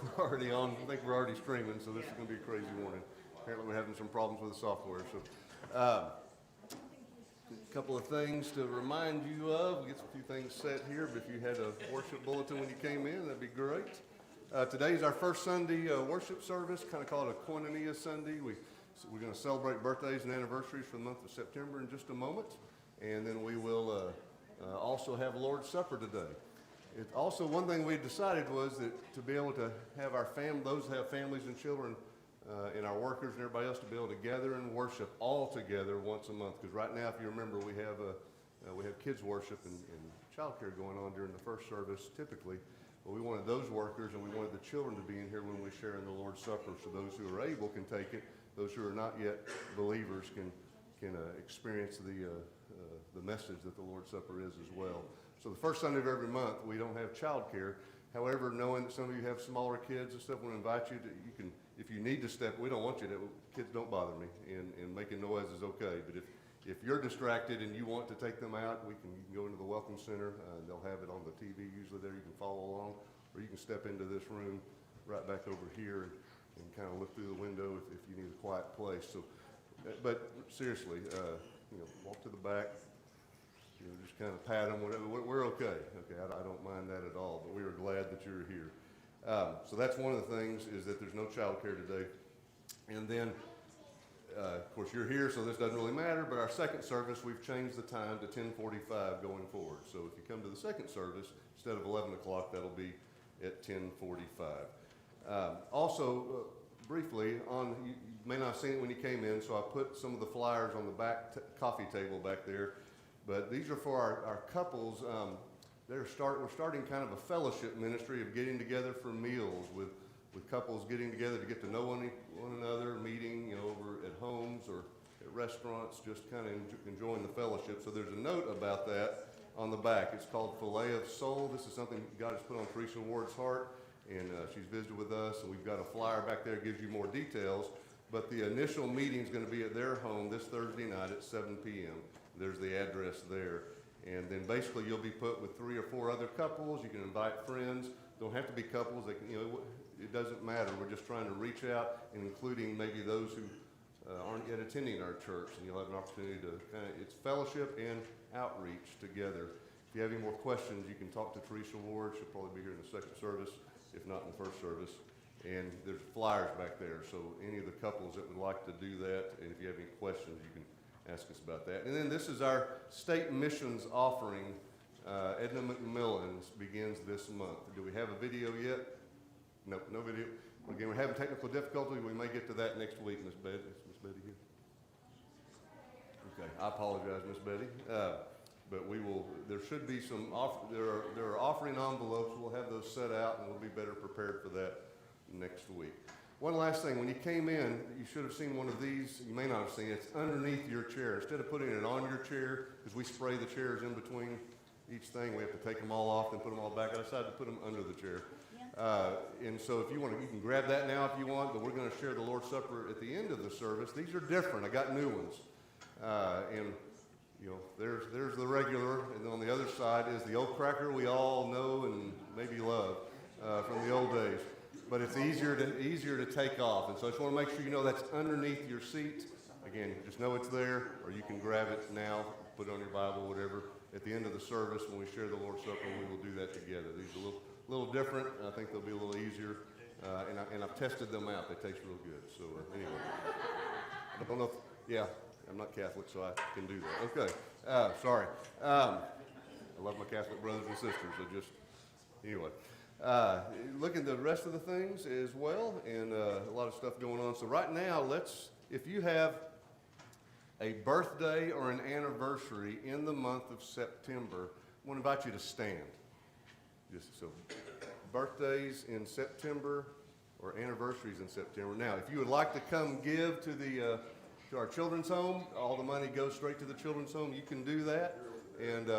we're already on. I think we're already streaming, so this is going to be a crazy morning. Apparently, we're having some problems with the software. So, a couple of things to remind you of. We'll get a few things set here, but if you had a worship bulletin when you came in, that'd be great. Today is our first Sunday worship service, kind of called a Koinonia Sunday. We're going to celebrate birthdays and anniversaries for the month of September in just a moment, and then we will also have Lord's Supper today. Also, one thing we decided was that to be able to have those who have families and children, and our workers and everybody else to be able to gather and worship all together once a month. Because right now, if you remember, we have kids worship and childcare going on during the first service typically. But we wanted those workers and we wanted the children to be in here when we share in the Lord's Supper, so those who are able can take it. Those who are not yet believers can experience the message that the Lord's Supper is as well. So the first Sunday of every month, we don't have child care. However, knowing that some of you have smaller kids and stuff, we invite you to, if you need to step, we don't want you to, kids don't bother me, and making noise is okay. But if you're distracted and you want to take them out, you can go into the Welcome Center. They'll have it on the TV usually there. You can follow along, or you can step into this room right back over here and kind of look through the window if you need a quiet place. So, but seriously, walk to the back. Just kind of pat them, whatever. We're okay. Okay, I don't mind that at all, but we are glad that you're here. So that's one of the things, is that there's no child care today. And then, of course, you're here, so this doesn't really matter, but our second service, we've changed the time to 10:45 going forward. So if you come to the second service, instead of 11 o'clock, that'll be at 10:45. Also, briefly, you may not have seen it when you came in, so I put some of the flyers on the back coffee table back there. But these are for our couples. We're starting kind of a fellowship ministry of getting together for meals with couples getting together to get to know one another, meeting over at homes or at restaurants, just kind of enjoying the fellowship. So there's a note about that on the back. It's called Filet of Soul. This is something God has put on Teresa Ward's heart, and she's visited with us, and we've got a flyer back there that gives you more details. But the initial meeting is going to be at their home this Thursday night at 7 p.m. There's the address there. And then basically you'll be put with 3 or 4 other couples. You can invite friends. Don't have to be couples. It doesn't matter. We're just trying to reach out, and including maybe those who aren't yet attending our church. And you'll have an opportunity to it's fellowship and outreach together. If you have any more questions, you can talk to Teresa Ward. She'll probably be here in the second service, if not in the first service. And there's flyers back there. So any of the couples that would like to do that, and if you have any questions, you can ask us about that. And then this is our state missions offering. Edna McMillan begins this month. Do we have a video yet? Nope, no video. Again, we're having technical difficulty. We may get to that next week, Miss Betty. Is Miss Betty here? Okay, I apologize, Miss Betty. But we will. There should be some. There are offering envelopes. We'll have those set out, and we'll be better prepared for that next week. One last thing, when you came in, you should have seen one of these. You may not have seen it. It's underneath your chair. Instead of putting it on your chair, because we spray the chairs in between each thing, we have to take them all off and put them all back. I decided to put them under the chair. And so if you want to, you can grab that now if you want, but we're going to share the Lord's Supper at the end of the service. These are different. I got new ones. And there's the regular, and then on the other side is the old cracker we all know and maybe love from the old days. But it's easier to take off. And so I just want to make sure you know that's underneath your seat. Again, just know it's there, or you can grab it now, put it on your Bible, whatever. At the end of the service, when we share the Lord's Supper, we will do that together. These are a little different. I think they'll be a little easier. And I've tested them out. They taste real good. So anyway, I don't know if, I'm not Catholic, so I can do that. Okay, sorry. I love my Catholic brothers and sisters. Anyway. Look at the rest of the things as well, and a lot of stuff going on. So right now, if you have a birthday or an anniversary in the month of September, I want to invite you to stand. Birthdays in September or anniversaries in September. Now, if you would like to come give to our children's home, all the money goes straight to the children's home. You can do that, and